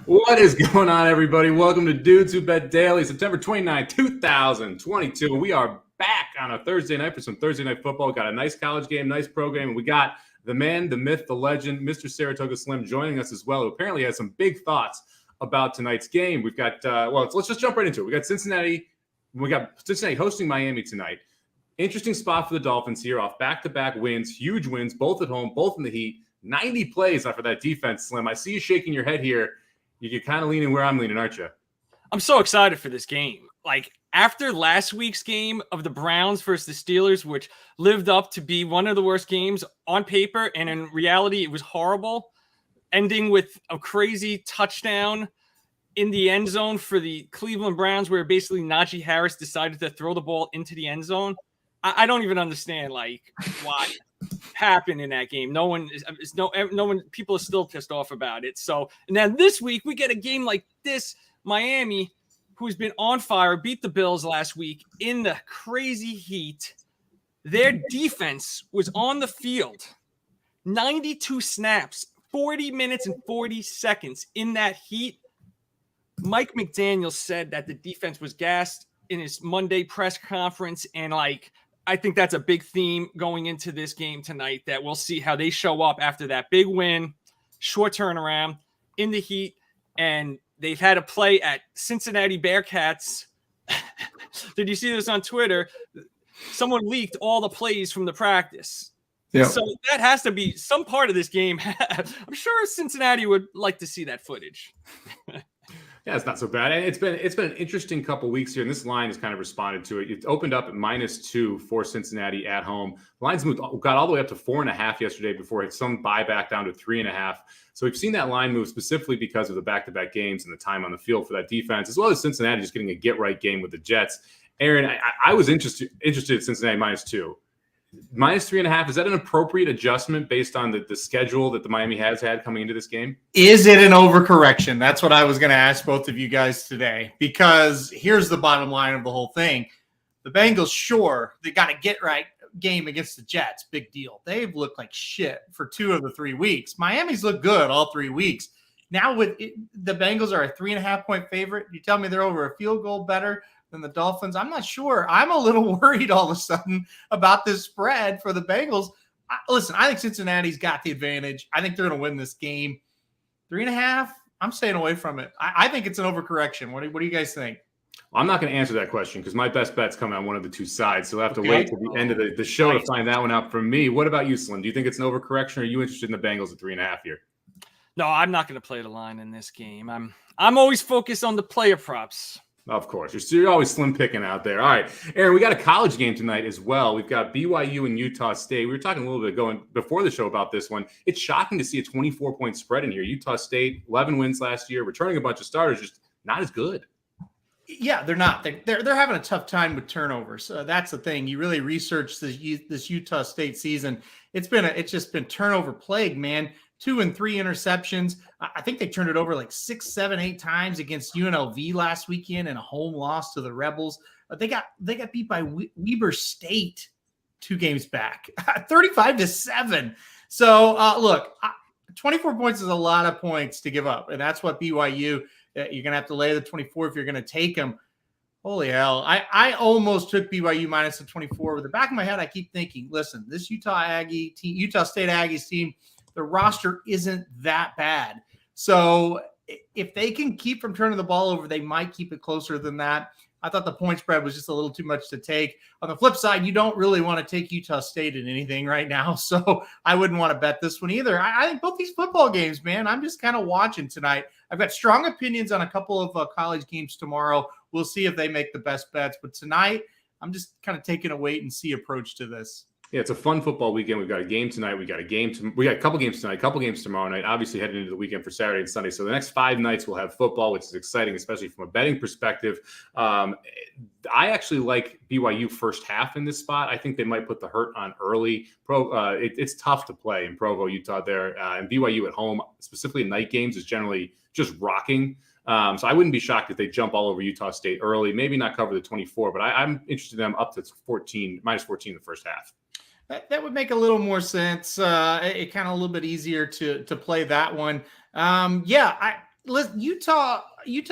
What is going on, everybody? Welcome to Dudes Who Bet Daily, September 29, 2022. We are back on a Thursday night for some Thursday night football. We got a nice college game, nice pro game, and we got the man, the myth, the legend, Mr. Saratoga Slim joining us as well, who apparently has some big thoughts about tonight's game. We've got, let's just jump right into it. We got Cincinnati hosting Miami tonight. Interesting spot for the Dolphins here off back-to-back wins, huge wins, both at home, both in the heat. 90 plays after that defense, Slim. I see you shaking your head here. You're kind of leaning where I'm leaning, aren't you? I'm so excited for this game. Like, after last week's game of the Browns versus the Steelers, which lived up to be one of the worst games on paper, and in reality, it was horrible, ending with a crazy touchdown in the end zone for the Cleveland Browns, where basically Najee Harris decided to throw the ball into the end zone. I don't even understand, like, what happened in that game. People are still pissed off about it. So, and then this week we get a game like this. Miami, who's been on fire, beat the Bills last week in the crazy heat. Their defense was on the field 92 snaps, 40 minutes and 40 seconds in that heat. Mike McDaniel said that the defense was gassed in his Monday press conference, and I think that's a big theme going into this game tonight, that we'll see how they show up after that big win, short turnaround in the heat. And they've had a play at Cincinnati Bearcats. Did you see this on Twitter? Someone leaked all the plays from the practice. Yep. So that has to be some part of this game. I'm sure Cincinnati would like to see that footage. Yeah, it's not so bad. And it's been an interesting couple weeks here, and this line has kind of responded to it. It opened up at -2 for Cincinnati at home. The lines got all the way up to 4.5 yesterday before it some buyback down to 3.5. So we've seen that line move specifically because of the back-to-back games and the time on the field for that defense, as well as Cincinnati just getting a get-right game with the Jets. Aaron, I was interested in Cincinnati -2. -3.5, is that an appropriate adjustment based on the schedule that the Miami has had coming into this game? Is it an overcorrection? That's what I was going to ask both of you guys today, because here's the bottom line of the whole thing. The Bengals, sure, they got a get-right game against the Jets. Big deal. They've looked like shit for 2 of the 3 weeks. Miami's looked good all 3 weeks. Now the Bengals are a 3.5-point favorite. You tell me they're over a field goal better than the Dolphins? I'm not sure. I'm a little worried all of a sudden about this spread for the Bengals. Listen, I think Cincinnati's got the advantage. I think they're going to win this game. 3.5, I'm staying away from it. I think it's an overcorrection. What do you guys think? Well, I'm not going to answer that question because my best bet's coming on one of the two sides. So we'll have to wait till the end of the show to find that one out from me. What about you, Slim? Do you think it's an overcorrection, or are you interested in the Bengals at 3.5 here? No, I'm not going to play the line in this game. I'm always focused on the player props. Of course. You're always slim picking out there. All right, Aaron, we got a college game tonight as well. We've got BYU and Utah State. We were talking a little bit going before the show about this one. It's shocking to see a 24-point spread in here. Utah State, 11 wins last year, returning a bunch of starters, just not as good. Yeah, they're not. They're having a tough time with turnovers. That's the thing. You really research this Utah State season. It's just been turnover plague, man. 2 and 3 interceptions. I think they turned it over like 6, 7, 8 times against UNLV last weekend in a home loss to the Rebels. They got beat by Weber State 2 games back, 35-7. So look, 24 points is a lot of points to give up, and that's what BYU. You're going to have to lay the 24 if you're going to take them. Holy hell. I almost took BYU minus the 24. With the back of my head, I keep thinking, listen, this Utah State Aggies team, the roster isn't that bad. So if they can keep from turning the ball over, they might keep it closer than that. I thought the point spread was just a little too much to take. On the flip side, you don't really want to take Utah State in anything right now. So I wouldn't want to bet this one either. I think both these football games, man, I'm just kind of watching tonight. I've got strong opinions on a couple of college games tomorrow. We'll see if they make the best bets. But tonight, I'm just kind of taking a wait and see approach to this. Yeah, it's a fun football weekend. We've got a game tonight. We got a couple games tonight, a couple games tomorrow night, obviously heading into the weekend for Saturday and Sunday. So the next 5 nights we'll have football, which is exciting, especially from a betting perspective. I actually like BYU first half in this spot. I think they might put the hurt on early. It's tough to play in Provo, Utah there. And BYU at home, specifically in night games, is generally just rocking. So I wouldn't be shocked if they jump all over Utah State early, maybe not cover the 24, but I'm interested in them up to minus 14 in the first half. That would make a little more sense. It kind of a little bit easier to play that one. listen, Utah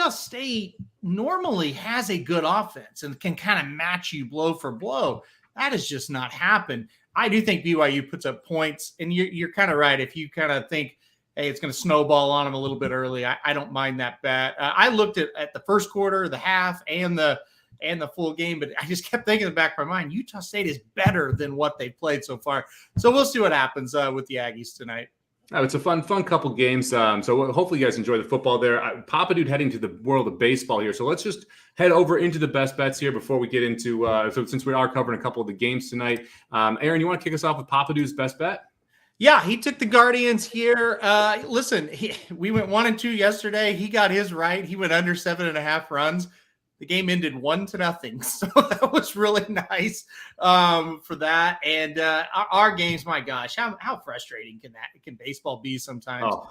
State normally has a good offense and can kind of match you blow for blow. That has just not happened. I do think BYU puts up points, and you're kind of right. If you kind of think, hey, it's going to snowball on them a little bit early, I don't mind that bet. I looked at the first quarter, the half, and the full game, but I just kept thinking in the back of my mind, Utah State is better than what they've played so far. So we'll see what happens with the Aggies tonight. Oh, it's a fun couple games. So hopefully you guys enjoy the football there. Papa Dude heading to the world of baseball here. So let's just head over into the best bets here before we get into so since we are covering a couple of the games tonight. Aaron, you want to kick us off with Papa Dude's best bet? Yeah, he took the Guardians here. Listen, we went 1-2 yesterday. He got his right. He went under 7.5 runs. The game ended 1-0, so that was really nice for that. And our games, my gosh, how frustrating can baseball be sometimes? Oh,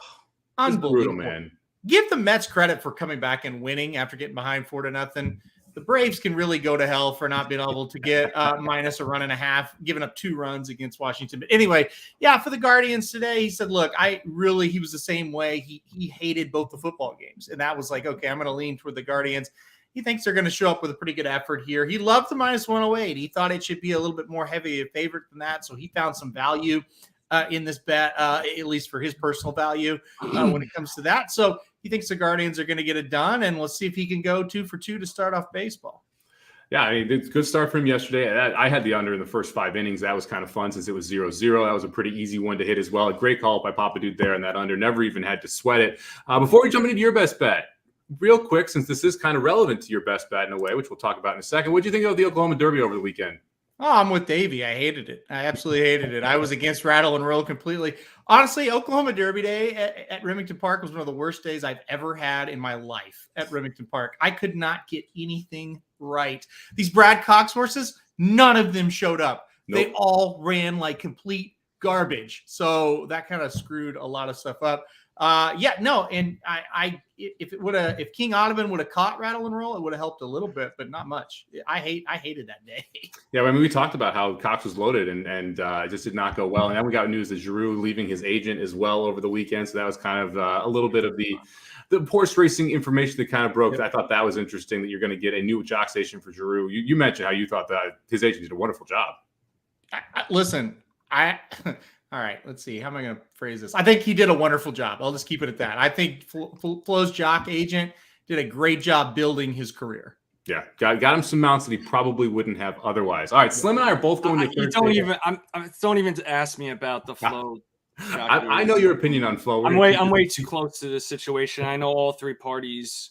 unbelievable, brutal, man. Give the Mets credit for coming back and winning after getting behind 4-0. The Braves can really go to hell for not being able to get minus a run and a half, giving up 2 runs against Washington. But anyway, yeah, for the Guardians today, he said, look, he was the same way. He hated both the football games. And that was like, okay, I'm going to lean toward the Guardians. He thinks they're going to show up with a pretty good effort here. He loved the minus 108. He thought it should be a little bit more heavy a favorite than that. So he found some value in this bet, at least for his personal value when it comes to that. So he thinks the Guardians are going to get it done, and let's see if he can go 2 for 2 to start off baseball. Yeah, I mean, it's a good start for him yesterday. I had the under in the first 5 innings. That was kind of fun since it was 0-0. That was a pretty easy one to hit as well. A great call by Papa Dude there, and that under never even had to sweat it. Before we jump into your best bet, real quick, since this is kind of relevant to your best bet in a way, which we'll talk about in a second, what do you think of the Oklahoma Derby over the weekend? Oh, I'm with Davey. I hated it. I absolutely hated it. I was against Rattle and Roll completely. Honestly, Oklahoma Derby Day at Remington Park was one of the worst days I've ever had in my life at Remington Park. I could not get anything right. These Brad Cox horses, none of them showed up. Nope. They all ran like complete garbage. So that kind of screwed a lot of stuff up. And if King Ottoman would have caught Rattle and Roll, it would have helped a little bit, but not much. I hated that day. Yeah, I mean, we talked about how Cox was loaded and it just did not go well. And then we got news that Giroux leaving his agent as well over the weekend. So that was kind of a little bit of the horse racing information that kind of broke. Yep. I thought that was interesting that you're going to get a new jock station for Giroux. You mentioned how you thought that his agent did a wonderful job. All right, let's see. How am I going to phrase this? I think he did a wonderful job. I'll just keep it at that. I think Flo's jock agent did a great job building his career. Yeah, got him some mounts that he probably wouldn't have otherwise. All right, Slim and I are both going to don't even ask me about the Flo. I know your opinion on Flo. I'm way too close to this situation. I know all 3 parties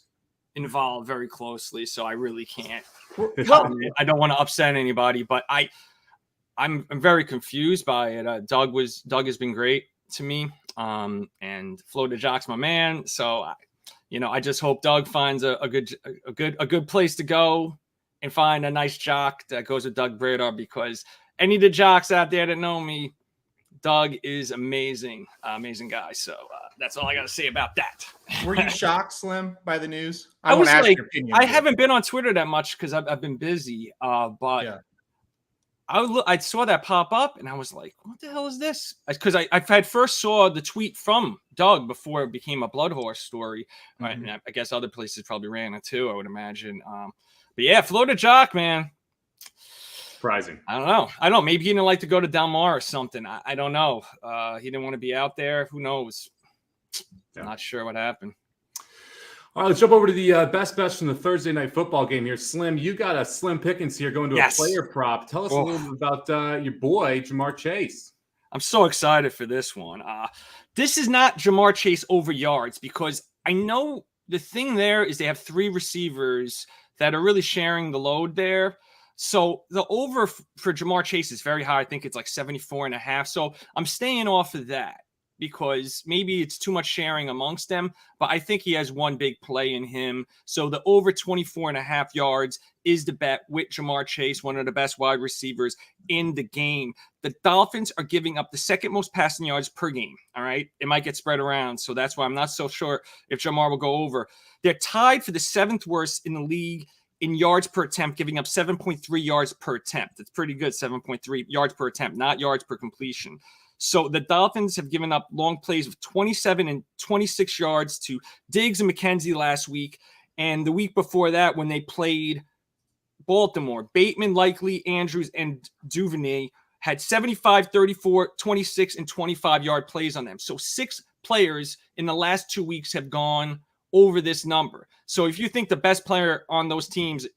involved very closely, so I really can't. I don't want to upset anybody, but I'm very confused by it. Doug has been great to me, and Flo the Jock's my man. So, I just hope Doug finds a good place to go and find a nice jock that goes with Doug Bradar, because any of the jocks out there that know me, Doug is amazing guy. So that's all I got to say about that. Were you shocked, Slim, by the news? I was like, I haven't been on Twitter that much because I've been busy, but. Yeah. I saw that pop up and I was like, what the hell is this? Because I had first saw the tweet from Doug before it became a blood horse story. Right. And I guess other places probably ran it too, I would imagine. But yeah, Flo the Jock, man. Surprising. I don't know. Maybe he didn't like to go to Del Mar or something. I don't know. He didn't want to be out there. Who knows? Yeah. Not sure what happened. All right, let's jump over to the best bets from the Thursday night football game here. Slim, you got a Slim Pickens here going to a player prop. Tell us a little bit about your boy, Jamar Chase. I'm so excited for this one. This is not Jamar Chase over yards, because I know the thing there is they have 3 receivers that are really sharing the load there. So the over for Jamar Chase is very high. I think it's like 74.5. So I'm staying off of that, because maybe it's too much sharing amongst them, but I think he has one big play in him. So the over 24.5 yards is the bet with Jamar Chase, one of the best wide receivers in the game. The Dolphins are giving up the 2nd most passing yards per game. All right. It might get spread around. So that's why I'm not so sure if Jamar will go over. They're tied for the 7th worst in the league in yards per attempt, giving up 7.3 yards per attempt. It's pretty good. 7.3 yards per attempt, not yards per completion. So the Dolphins have given up long plays of 27 and 26 yards to Diggs and McKenzie last week. And the week before that, when they played Baltimore, Bateman, Likely, Andrews, and Duvernay had 75, 34, 26, and 25-yard plays on them. So 6 players in the last 2 weeks have gone over this number. So if you think the best player on those teams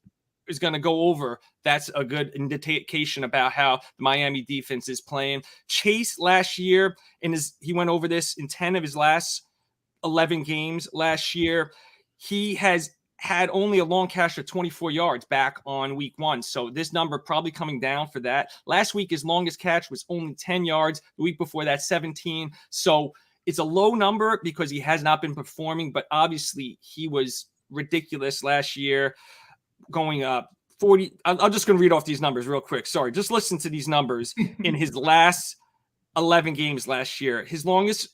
is going to go over, that's a good indication about how the Miami defense is playing. Chase last year, he went over this in 10 of his last 11 games last year. He has had only a long catch of 24 yards back on week 1. So this number probably coming down for that. Last week, his longest catch was only 10 yards. The week before that, 17. So it's a low number because he has not been performing, but obviously he was ridiculous last year, going up 40. I'm just going to read off these numbers real quick. Sorry. Just listen to these numbers in his last 11 games last year. His longest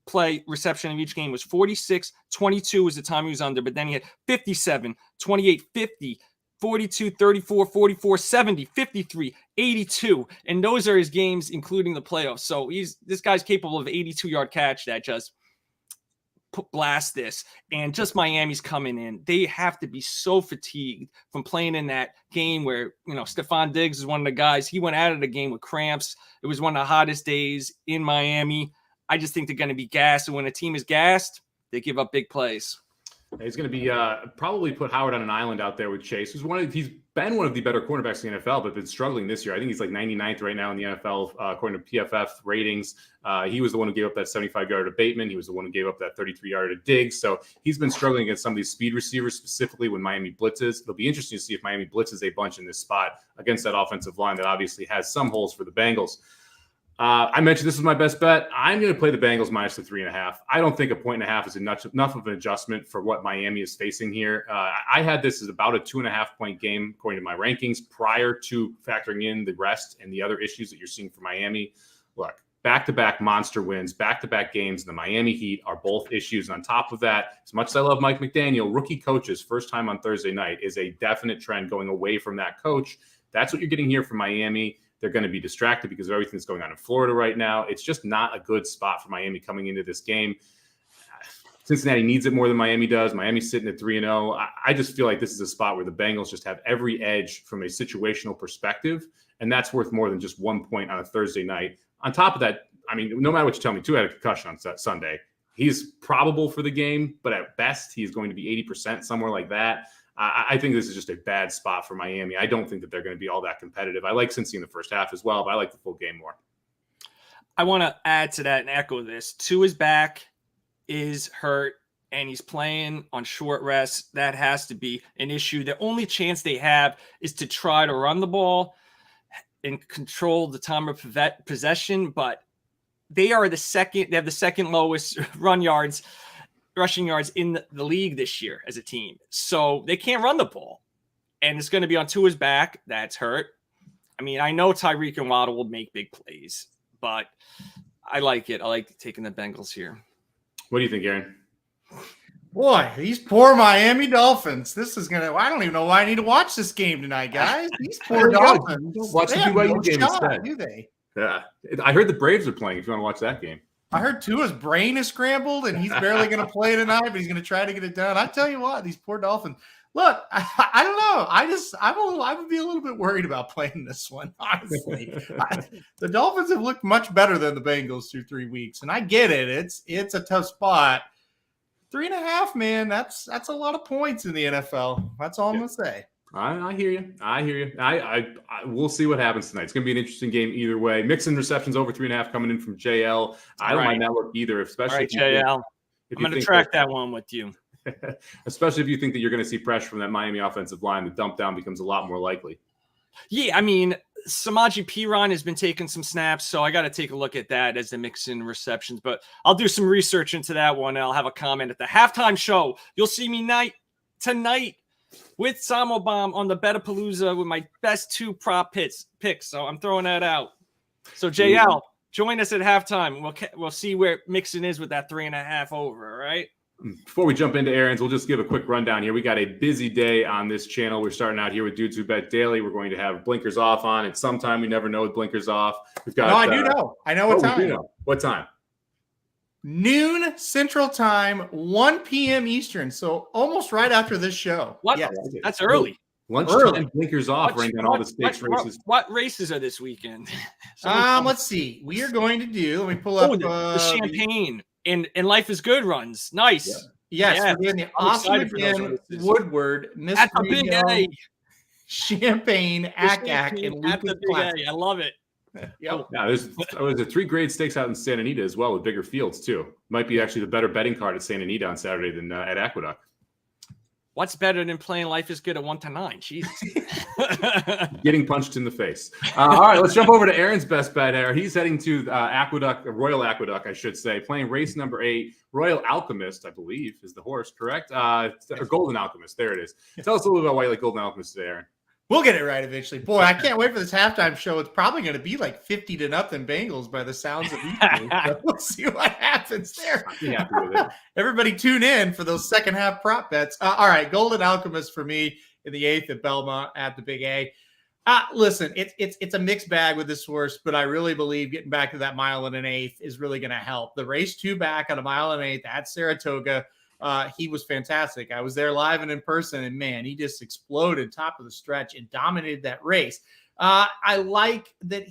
play reception of each game was 46, 22 was the time he was under, but then he had 57, 28, 50, 42, 34, 44, 70, 53, 82. And those are his games, including the playoffs. So this guy's capable of 82-yard catch that just blast this. And just Miami's coming in. They have to be so fatigued from playing in that game where, Stephon Diggs is one of the guys. He went out of the game with cramps. It was one of the hottest days in Miami. I just think they're going to be gassed. And when a team is gassed, they give up big plays. He's going to be probably put Howard on an island out there with Chase. He's been one of the better cornerbacks in the NFL, but been struggling this year. I think he's like 99th right now in the NFL, according to PFF ratings. He was the one who gave up that 75-yarder to Bateman. He was the one who gave up that 33-yarder to Diggs. So he's been struggling against some of these speed receivers, specifically when Miami blitzes. It'll be interesting to see if Miami blitzes a bunch in this spot against that offensive line that obviously has some holes for the Bengals. I mentioned this is my best bet. I'm going to play the Bengals minus the 3.5. I don't think a 1.5 is enough of an adjustment for what Miami is facing here. I had this as about a 2.5-point game according to my rankings prior to factoring in the rest and the other issues that you're seeing for Miami. Look, back-to-back monster wins, back-to-back games in the Miami Heat are both issues. And on top of that, as much as I love Mike McDaniel, rookie coaches first time on Thursday night is a definite trend going away from that coach. That's what you're getting here from Miami. They're going to be distracted because of everything that's going on in Florida right now. It's just not a good spot for Miami coming into this game. Cincinnati needs it more than Miami does. Miami's sitting at 3-0. I just feel like this is a spot where the Bengals just have every edge from a situational perspective, and that's worth more than just 1 point on a Thursday night. On top of that, I mean, no matter what you tell me, Tua had a concussion on Sunday. He's probable for the game, but at best, he's going to be 80%, somewhere like that. I think this is just a bad spot for Miami. I don't think that they're going to be all that competitive. I like Cincy in the first half as well, but I like the full game more. I want to add to that and echo this. Tua's back, is hurt, and he's playing on short rest. That has to be an issue. The only chance they have is to try to run the ball and control the time of possession, but they have the second lowest rushing yards in the league this year as a team. So they can't run the ball. And it's going to be on Tua's back. That's hurt. I mean, I know Tyreek and Waddle will make big plays, but I like it. I like taking the Bengals here. What do you think, Aaron? Boy, these poor Miami Dolphins. This is going to – I don't even know why I need to watch this game tonight, guys. These poor Dolphins. Watch the BYU game instead. Do they? Yeah. I heard the Braves are playing if you want to watch that game. I heard Tua's brain is scrambled and he's barely going to play tonight, but he's going to try to get it done. I tell you what, these poor Dolphins. Look, I don't know. I would be a little bit worried about playing this one, honestly. The Dolphins have looked much better than the Bengals through 3 weeks, and I get it. It's a tough spot. 3.5, man. That's a lot of points in the NFL. That's all I'm going to say. I hear you. I we'll see what happens tonight. It's going to be an interesting game either way. Mixing receptions over 3.5 coming in from JL. I don't mind that look either, especially right, JL. I'm going to track that one with you. Especially if you think that you're going to see pressure from that Miami offensive line, the dump down becomes a lot more likely. Yeah, I mean, Samaje Perine has been taking some snaps, so I got to take a look at that as the mix-in receptions. But I'll do some research into that one, and I'll have a comment at the halftime show. You'll see me tonight with Somobomb on the Betapalooza with my best 2 prop picks. So I'm throwing that out. So JL, join us at halftime. We'll see where Mixon is with that 3.5 over. All right. Before we jump into Aaron's, we'll just give a quick rundown here. We got a busy day on this channel. We're starting out here with Dudes Who Bet Daily. We're going to have blinkers off on at some time. We never know with blinkers off. We've got. No, I do know. I know what time. We do know. What time? Noon Central Time, 1 p.m. Eastern. So almost right after this show. What? Yes. That's early. Lunchtime blinkers off, running down all the stakes races. What races are this weekend? Let's see. We are going to do. Let me pull up the champagne and Life is Good runs. Nice. Yeah. Yes, we're doing the awesome again. Woodward, Miss at the Big A, Champagne, Ack, and at the Big A. I love it. Yep. Now, there's 3 grade stakes out in Santa Anita as well with bigger fields too. Might be actually the better betting card at Santa Anita on Saturday than at Aqueduct. What's better than playing Life is Good at 1-9? Jesus. Getting punched in the face. All right, let's jump over to Aaron's best bet there. He's heading to Royal Aqueduct, I should say, playing race number 8. Royal Alchemist, I believe, is the horse, correct? Or Golden Alchemist. There it is. Tell us a little bit about why you like Golden Alchemist today, Aaron. We'll get it right eventually. Boy, I can't wait for this halftime show. It's probably going to be like 50-0 Bengals by the sounds of these games. So we'll see what happens there. I'd be happy with it. Everybody tune in for those second half prop bets. All right, Golden Alchemist for me in the 8th at Belmont at the Big A. Listen, it's a mixed bag with this horse, but I really believe getting back to that 1 1/8 is really going to help. The race 2 back at a 1 1/8 at Saratoga. He was fantastic. I was there live and in person, and man, he just exploded top of the stretch and dominated that race. I like that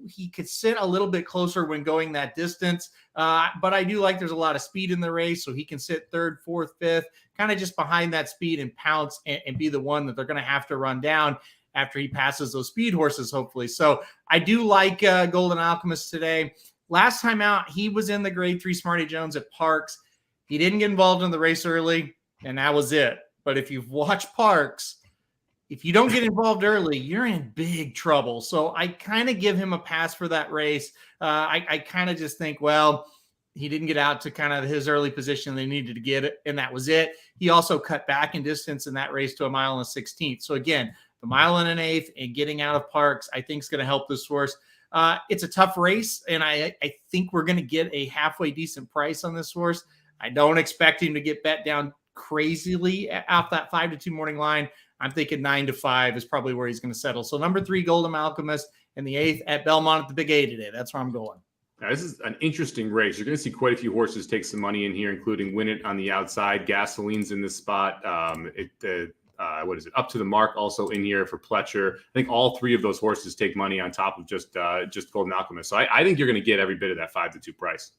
he could sit a little bit closer when going that distance, but I do like there's a lot of speed in the race, so he can sit 3rd, 4th, 5th, kind of just behind that speed and pounce and be the one that they're going to have to run down after he passes those speed horses, hopefully. So I do like Golden Alchemist today. Last time out, he was in the grade 3 Smarty Jones at Parks. He didn't get involved in the race early, and that was it. But if you've watched Parks, if you don't get involved early, you're in big trouble. So I kind of give him a pass for that race. I kind of just think, well, he didn't get out to kind of his early position they needed to get it, and that was it. He also cut back in distance in that race to 1 1/16. So again, the 1 1/8 and getting out of Parks, I think is going to help this horse. It's a tough race, and I think we're going to get a halfway decent price on this horse. I don't expect him to get bet down crazily off that 5-2 morning line. I'm thinking 9-5 is probably where he's going to settle. So number 3, Golden Alchemist, and the 8th at Belmont at the Big A today. That's where I'm going. Now, this is an interesting race. You're going to see quite a few horses take some money in here, including Win It on the outside. Gasoline's in this spot. What is it? Up to the Mark also in here for Pletcher. I think all 3 of those horses take money on top of just Golden Alchemist. So I think you're going to get every bit of that 5-2 price.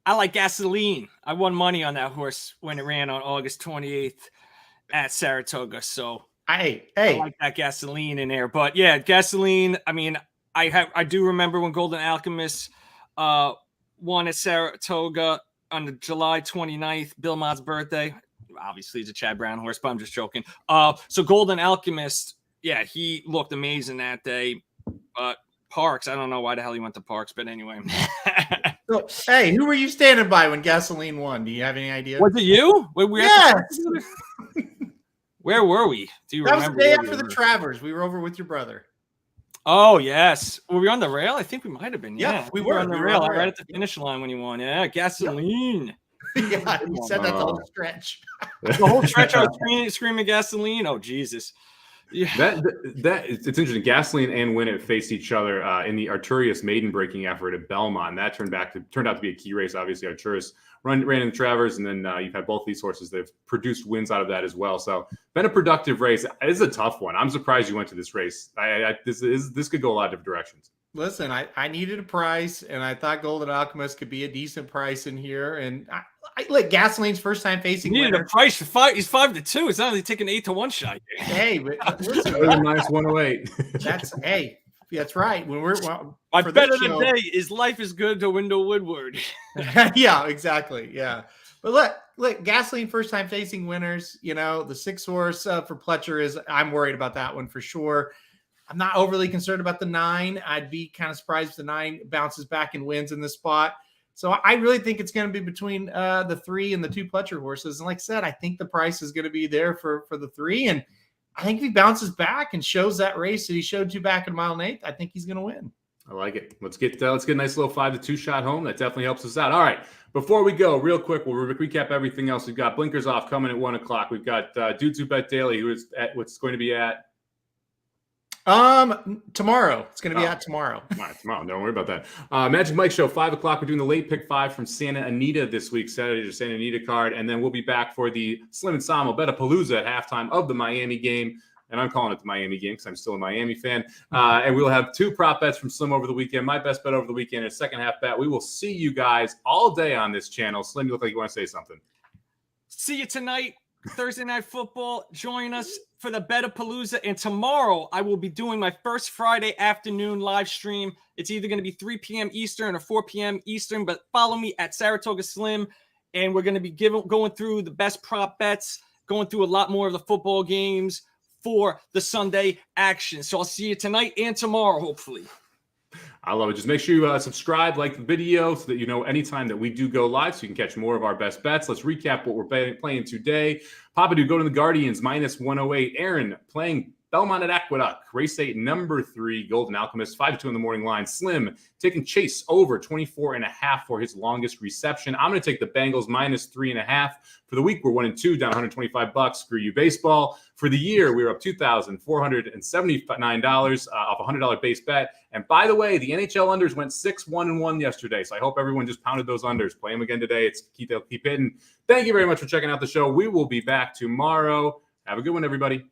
I like Gasoline. I won money on that horse when it ran on August 28th at Saratoga. So I like that Gasoline in there. But yeah, Gasoline. I mean, I do remember when Golden Alchemist won at Saratoga on the July 29th, Bill Mott's birthday. Obviously, he's a Chad Brown horse, but I'm just joking. So Golden Alchemist, yeah, he looked amazing that day. But Parks, I don't know why the hell he went to Parks, but anyway. So, hey, who were you standing by when Gasoline won? Do you have any idea? Was it you? Yes. Where were we? Do you remember? That was the day after the Travers. We were over with your brother. Oh, yes. Were we on the rail? I think we might have been. Yeah, we were on the rail. Right at the finish line when you won. Yeah, Gasoline. Yeah, you said that the whole stretch. The whole stretch, I was screaming Gasoline. Oh, Jesus. Yeah. It's interesting. Gasoline and Win It faced each other in the Arturius maiden breaking effort at Belmont. And that turned out to be a key race. Obviously, Arturius ran in the Travers, and then you've had both these horses that have produced wins out of that as well. So, been a productive race. It is a tough one. I'm surprised you went to this race. This could go a lot of different directions. Listen, I needed a price, and I thought Golden Alchemist could be a decent price in here. And I like Gasoline's first time facing. You needed a price for 5. He's 5-2. It's not like taking 8-1 shot. Hey, but listen, minus 108. That's right. When we're my bet of the day is Life is Good to Wendell Woodward. Yeah, exactly. Yeah, but look, Gasoline first time facing winners. You know, the 6 horse for Pletcher is. I'm worried about that one for sure. I'm not overly concerned about the 9. I'd be kind of surprised if the 9 bounces back and wins in this spot. So I really think it's going to be between the 3 and the 2 Pletcher horses. And like I said, I think the price is going to be there for the 3. And I think if he bounces back and shows that race that he showed you back in 1 1/8, I think he's going to win. I like it. Let's get a nice little 5-2 shot home. That definitely helps us out. All right. Before we go, real quick, we'll recap everything else. We've got Blinkers Off coming at 1 o'clock. We've got Dudes Who Bet Daily, who is at what's going to be at tomorrow. It's going to be out tomorrow. All right, tomorrow. Don't worry about that. Magic Mike Show, 5 o'clock. We're doing the late pick 5 from Santa Anita this week. Saturday to Santa Anita card, and then we'll be back for the Slim and Samo Betapalooza at halftime of the Miami game. And I'm calling it the Miami game because I'm still a Miami fan. And we'll have 2 prop bets from Slim over the weekend. My best bet over the weekend is second half bet. We will see you guys all day on this channel. Slim, you look like you want to say something. See you tonight, Thursday Night Football. Join us for the Betapalooza. And tomorrow I will be doing my first Friday afternoon live stream. It's either going to be 3 p.m. Eastern or 4 p.m. Eastern. But follow me at Saratoga Slim. And we're going to be going through the best prop bets, going through a lot more of the football games for the Sunday action. So I'll see you tonight and tomorrow, hopefully. I love it. Just make sure you subscribe, like the video so that you know anytime that we do go live so you can catch more of our best bets. Let's recap what we're playing today. Papa Do, go to the Guardians, -108. Aaron playing Belmont at Aqueduct. Race 8, number 3, Golden Alchemist, 5-2 in the morning line. Slim taking Chase over 24.5 for his longest reception. I'm going to take the Bengals -3.5. For the week, we're 1-2, down $125. Screw you, baseball. For the year, we were up $2,479 off a $100 base bet. And by the way, the NHL unders went 6-1-1 yesterday. So I hope everyone just pounded those unders. Play them again today. They'll keep hitting. Thank you very much for checking out the show. We will be back tomorrow. Have a good one, everybody.